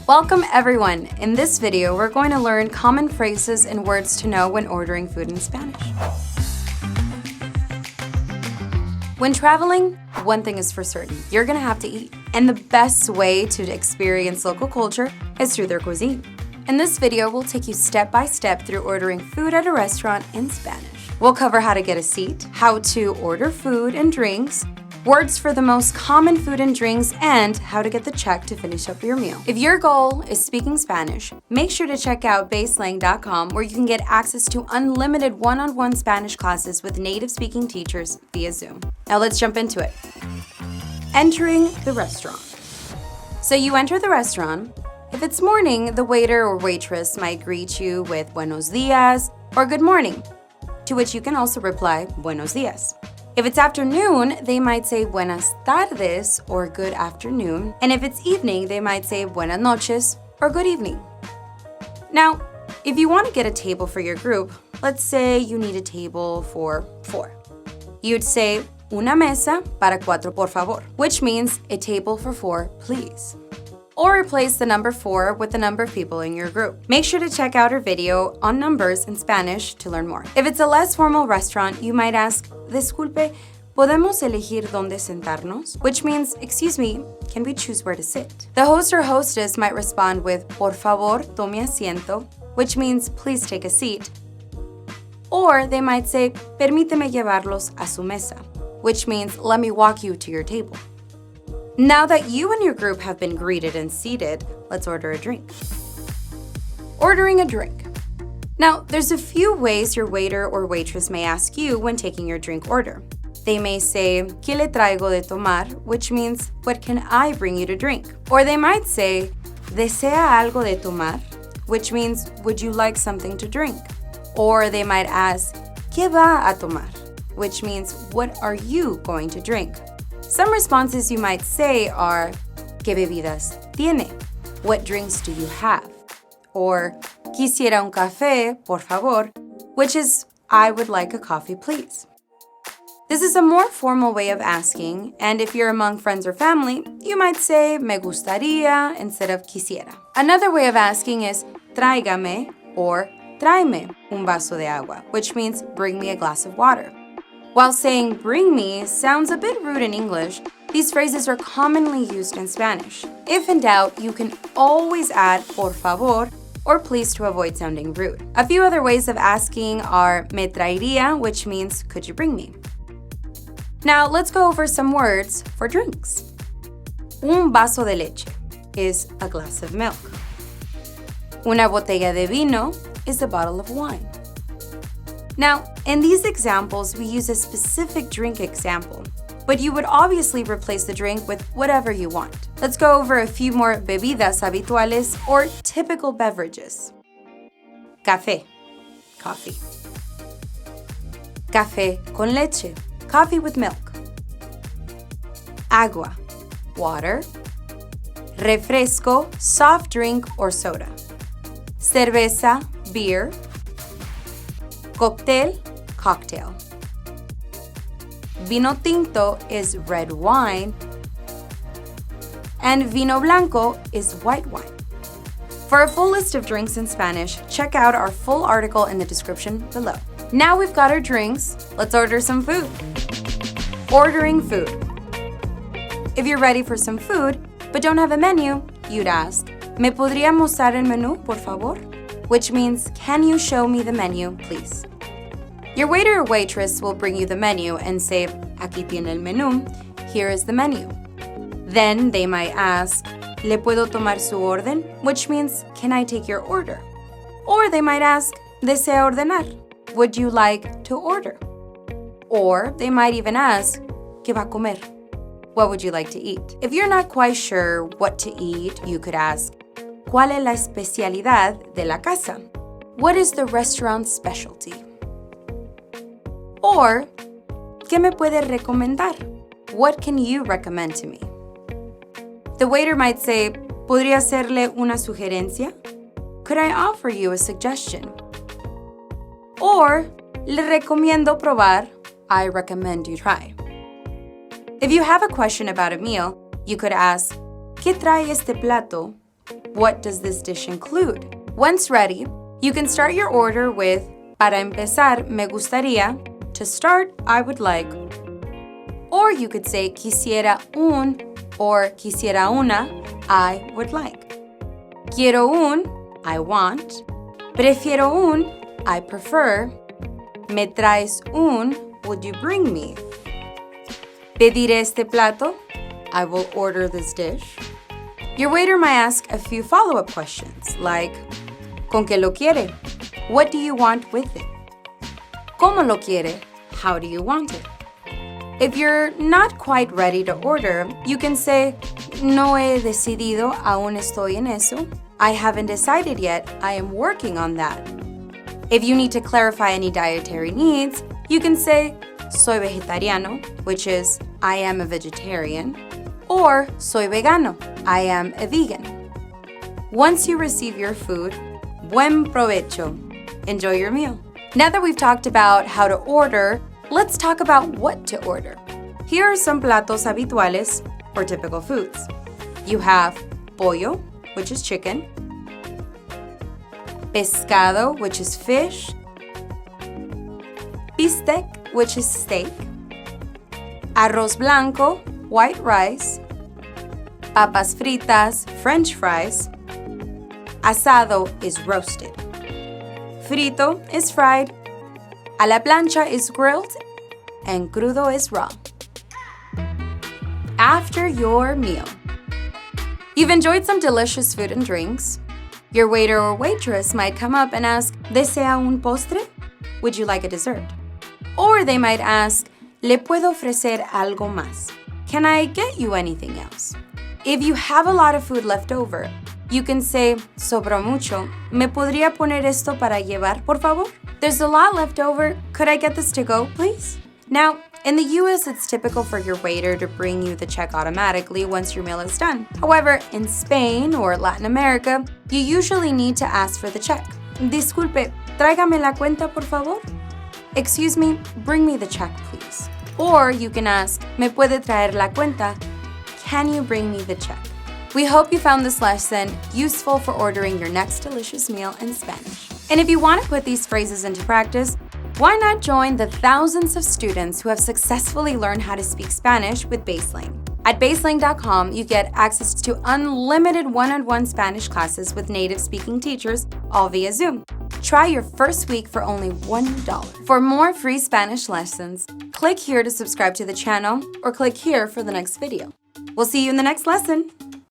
Welcome everyone! In this video, we're going to learn common phrases and words to know when ordering food in Spanish. When traveling, one thing is for certain, you're gonna have to eat. And the best way to experience local culture is through their cuisine. In this video, we'll take you step by step through ordering food at a restaurant in Spanish. We'll cover how to get a seat, how to order food and drinks, words for the most common food and drinks, and how to get the check to finish up your meal. If your goal is speaking Spanish, make sure to check out BaseLang.com, where you can get access to unlimited one-on-one Spanish classes with native speaking teachers via Zoom. Now let's jump into it. Entering the restaurant. So you enter the restaurant. If it's morning, the waiter or waitress might greet you with buenos dias or good morning, to which you can also reply buenos dias. If it's afternoon, they might say buenas tardes or good afternoon. And if it's evening, they might say buenas noches or good evening. Now, if you want to get a table for your group, let's say you need a table for 4. You'd say una mesa para 4 por favor, which means a table for 4, please. Or replace the number 4 with the number of people in your group. Make sure to check out our video on numbers in Spanish to learn more. If it's a less formal restaurant, you might ask, disculpe, ¿podemos elegir dónde sentarnos? Which means, excuse me, can we choose where to sit? The host or hostess might respond with, por favor, tome asiento, which means, please take a seat. Or they might say, permíteme llevarlos a su mesa, which means, let me walk you to your table. Now that you and your group have been greeted and seated, let's order a drink. Ordering a drink. Now, there's a few ways your waiter or waitress may ask you when taking your drink order. They may say, ¿qué le traigo de tomar? Which means, what can I bring you to drink? Or they might say, ¿desea algo de tomar? Which means, would you like something to drink? Or they might ask, ¿qué va a tomar? Which means, what are you going to drink? Some responses you might say are, ¿qué bebidas tiene? What drinks do you have? Or, quisiera un café, por favor, which is, I would like a coffee, please. This is a more formal way of asking, and if you're among friends or family, you might say, me gustaría instead of quisiera. Another way of asking is, tráigame or tráeme un vaso de agua, which means bring me a glass of water. While saying bring me sounds a bit rude in English, these phrases are commonly used in Spanish. If in doubt, you can always add por favor or please to avoid sounding rude. A few other ways of asking are me traería, which means could you bring me? Now let's go over some words for drinks. Un vaso de leche is a glass of milk. Una botella de vino is a bottle of wine. Now, in these examples, we use a specific drink example, but you would obviously replace the drink with whatever you want. Let's go over a few more bebidas habituales or typical beverages. Café, coffee. Café con leche, coffee with milk. Agua, water. Refresco, soft drink or soda. Cerveza, beer. Cóctel, cocktail. Vino tinto is red wine, and vino blanco is white wine. For a full list of drinks in Spanish, check out our full article in the description below. Now we've got our drinks, let's order some food. Ordering food. If you're ready for some food, but don't have a menu, you'd ask, ¿me podría mostrar el menú, por favor? Which means, can you show me the menu, please? Your waiter or waitress will bring you the menu and say, aquí tiene el menú, here is the menu. Then they might ask, ¿le puedo tomar su orden? Which means, can I take your order? Or they might ask, ¿desea ordenar? Would you like to order? Or they might even ask, ¿qué va a comer? What would you like to eat? If you're not quite sure what to eat, you could ask, ¿cuál es la especialidad de la casa? What is the restaurant's specialty? Or, ¿qué me puede recomendar? What can you recommend to me? The waiter might say, ¿podría hacerle una sugerencia? Could I offer you a suggestion? Or, le recomiendo probar, I recommend you try. If you have a question about a meal, you could ask, ¿qué trae este plato? What does this dish include? Once ready, you can start your order with para empezar, me gustaría. To start, I would like. Or you could say quisiera un or quisiera una, I would like. Quiero un, I want. Prefiero un, I prefer. Me traes un, would you bring me? Pediré este plato, I will order this dish. Your waiter might ask a few follow-up questions like, ¿con qué lo quiere? What do you want with it? ¿Cómo lo quiere? How do you want it? If you're not quite ready to order, you can say, no he decidido, aún estoy en eso. I haven't decided yet, I am working on that. If you need to clarify any dietary needs, you can say, soy vegetariano, which is, I am a vegetarian, or soy vegano, I am a vegan. Once you receive your food, buen provecho. Enjoy your meal. Now that we've talked about how to order, let's talk about what to order. Here are some platos habituales for typical foods. You have pollo, which is chicken, pescado, which is fish, bistec, which is steak, arroz blanco, white rice, papas fritas, French fries, asado is roasted, frito is fried, a la plancha is grilled, and crudo is raw. After your meal, you've enjoyed some delicious food and drinks. Your waiter or waitress might come up and ask, ¿Desea un postre? Would you like a dessert? Or they might ask, ¿Le puedo ofrecer algo más? Can I get you anything else? If you have a lot of food left over, you can say, sobró mucho, ¿me podría poner esto para llevar, por favor? There's a lot left over, could I get this to go, please? Now, in the US, it's typical for your waiter to bring you the check automatically once your meal is done. However, in Spain or Latin America, you usually need to ask for the check. Disculpe, tráigame la cuenta, por favor? Excuse me, bring me the check, please. Or you can ask, ¿me puede traer la cuenta? Can you bring me the check? We hope you found this lesson useful for ordering your next delicious meal in Spanish. And if you want to put these phrases into practice, why not join the thousands of students who have successfully learned how to speak Spanish with BaseLang? At BaseLang.com, you get access to unlimited one-on-one Spanish classes with native speaking teachers, all via Zoom. Try your first week for only $1. For more free Spanish lessons, click here to subscribe to the channel or click here for the next video. We'll see you in the next lesson.